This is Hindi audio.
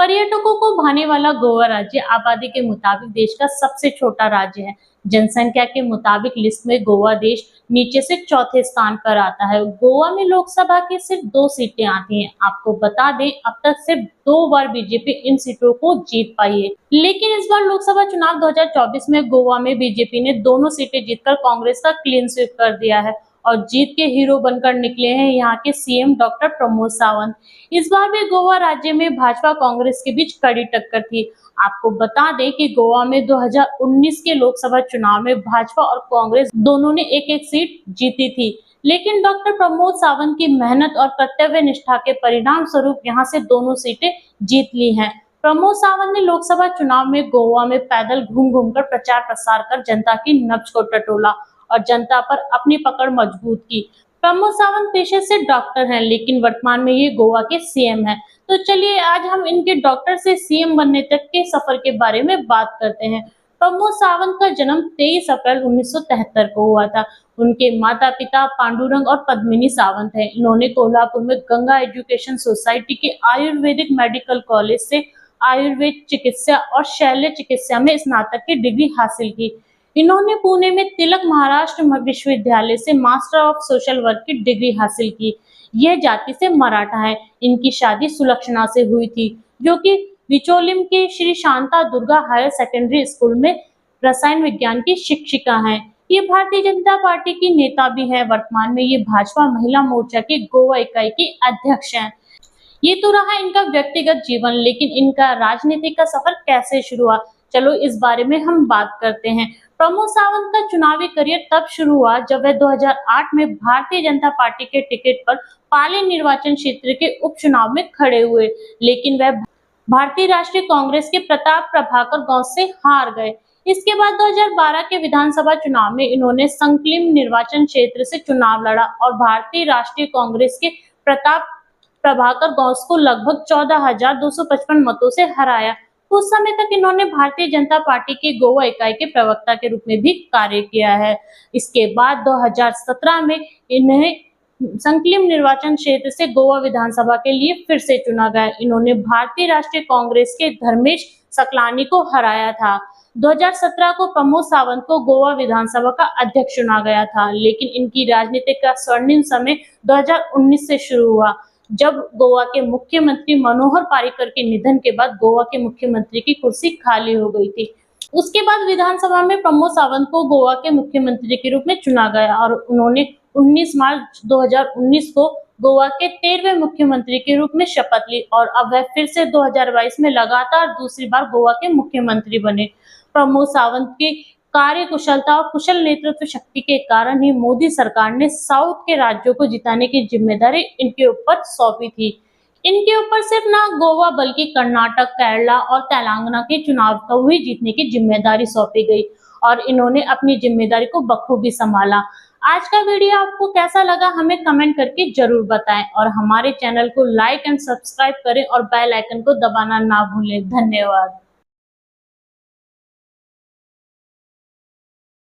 पर्यटकों को भाने वाला गोवा राज्य आबादी के मुताबिक देश का सबसे छोटा राज्य है। जनसंख्या के मुताबिक लिस्ट में गोवा देश नीचे से चौथे स्थान पर आता है। गोवा में लोकसभा की सिर्फ 2 सीटें आती हैं। आपको बता दें, अब तक सिर्फ 2 बार बीजेपी इन सीटों को जीत पाई है। लेकिन इस बार लोकसभा चुनाव 2024 में गोवा में बीजेपी ने दोनों सीटें जीतकर कांग्रेस का क्लीन स्वीप कर दिया है और जीत के हीरो बनकर निकले हैं यहाँ के सीएम डॉक्टर प्रमोद सावंत। इस बार भी गोवा राज्य में भाजपा कांग्रेस के बीच कड़ी टक्कर थी। आपको बता दें कि गोवा में 2019 के लोकसभा चुनाव में भाजपा और कांग्रेस दोनों ने एक-एक सीट जीती थी, लेकिन डॉक्टर प्रमोद सावंत की मेहनत और कर्तव्य निष्ठा के परिणाम स्वरूप यहाँ से दोनों सीटें जीत ली हैं। प्रमोद सावंत ने लोकसभा चुनाव में गोवा में पैदल घूम-घूमकर प्रचार प्रसार कर जनता की नब्ज को टटोला और जनता पर अपनी पकड़ मजबूत की। प्रमोद सावंत पेशे से डॉक्टर हैं, लेकिन वर्तमान में ये गोवा के सीएम हैं। तो चलिए आज हम इनके डॉक्टर से सीएम बनने तक के सफर के बारे में बात करते हैं। प्रमोद सावंत का जन्म 23 अप्रैल 1973 को हुआ था। उनके माता पिता पांडुरंग और पद्मिनी सावंत हैं। इन्होंने कोल्हापुर में गंगा एजुकेशन सोसाइटी के आयुर्वेदिक मेडिकल कॉलेज से आयुर्वेद चिकित्सा और शल्य चिकित्सा में स्नातक की डिग्री हासिल की। इन्होंने पुणे में तिलक महाराष्ट्र विश्वविद्यालय से मास्टर ऑफ सोशल वर्क की डिग्री हासिल की। यह जाति से मराठा है। इनकी शादी सुलक्षणा से हुई थी, जो कि बिचौलिम के Shri Shanta Durga higher secondary school में रसायन विज्ञान की शिक्षिका हैं। ये भारतीय जनता पार्टी की नेता भी हैं। वर्तमान में ये भाजपा महिला मोर्चा की गोवा इकाई की अध्यक्ष हैं। ये तो रहा इनका व्यक्तिगत जीवन, लेकिन इनका राजनीतिक का सफर कैसे शुरू हुआ, चलो इस बारे में हम बात करते हैं। प्रमोद सावंत का चुनावी करियर तब शुरू हुआ जब वह 2008 में भारतीय जनता पार्टी के टिकट पर पाली निर्वाचन क्षेत्र के उपचुनाव में खड़े हुए, लेकिन वह भारतीय राष्ट्रीय कांग्रेस के प्रताप प्रभाकर गांव से हार गए। इसके बाद 2012 के विधानसभा चुनाव में इन्होंने संकलिम निर्वाचन क्षेत्र से चुनाव लड़ा और भारतीय राष्ट्रीय कांग्रेस के प्रताप प्रभाकर गांव को लगभग 14,255 मतों से हराया। उस समय तक इन्होंने भारतीय जनता पार्टी की गोवा इकाई के प्रवक्ता के रूप में भी कार्य किया है। इसके बाद 2017 में इन्हें संकलिम निर्वाचन क्षेत्र से गोवा विधानसभा के लिए फिर से चुना गया। इन्होंने भारतीय राष्ट्रीय कांग्रेस के धर्मेश सकलानी को हराया था। 2017 को प्रमोद सावंत को गोवा विधानसभा का अध्यक्ष चुना गया था, लेकिन इनकी राजनीति का स्वर्णिम समय 2019 से शुरू हुआ, जब गोवा के मुख्यमंत्री मनोहर पार्रिकर के निधन के बाद गोवा के मुख्यमंत्री की कुर्सी खाली हो गई थी। उसके बाद विधानसभा में प्रमोद सावंत को गोवा के मुख्यमंत्री के रूप में चुना गया और उन्होंने 19 मार्च 2019 को गोवा के 13वें मुख्यमंत्री के रूप में शपथ ली और अब वह फिर से 2022 में लगातार दूसरी बार गोवा के मुख्यमंत्री बने। प्रमोद सावंत की कार्य कुशलता और कुशल नेतृत्व शक्ति के कारण ही मोदी सरकार ने साउथ के राज्यों को जिताने की जिम्मेदारी इनके ऊपर सौंपी थी। इनके ऊपर सिर्फ ना गोवा बल्कि कर्नाटक, केरला और तेलंगाना के चुनाव को भी जीतने की जिम्मेदारी सौंपी गई और इन्होंने अपनी जिम्मेदारी को बखूबी संभाला। आज का वीडियो आपको कैसा लगा हमें कमेंट करके जरूर बताएं और हमारे चैनल को लाइक एंड सब्सक्राइब करें और बेल आइकन को दबाना ना भूलें। धन्यवाद।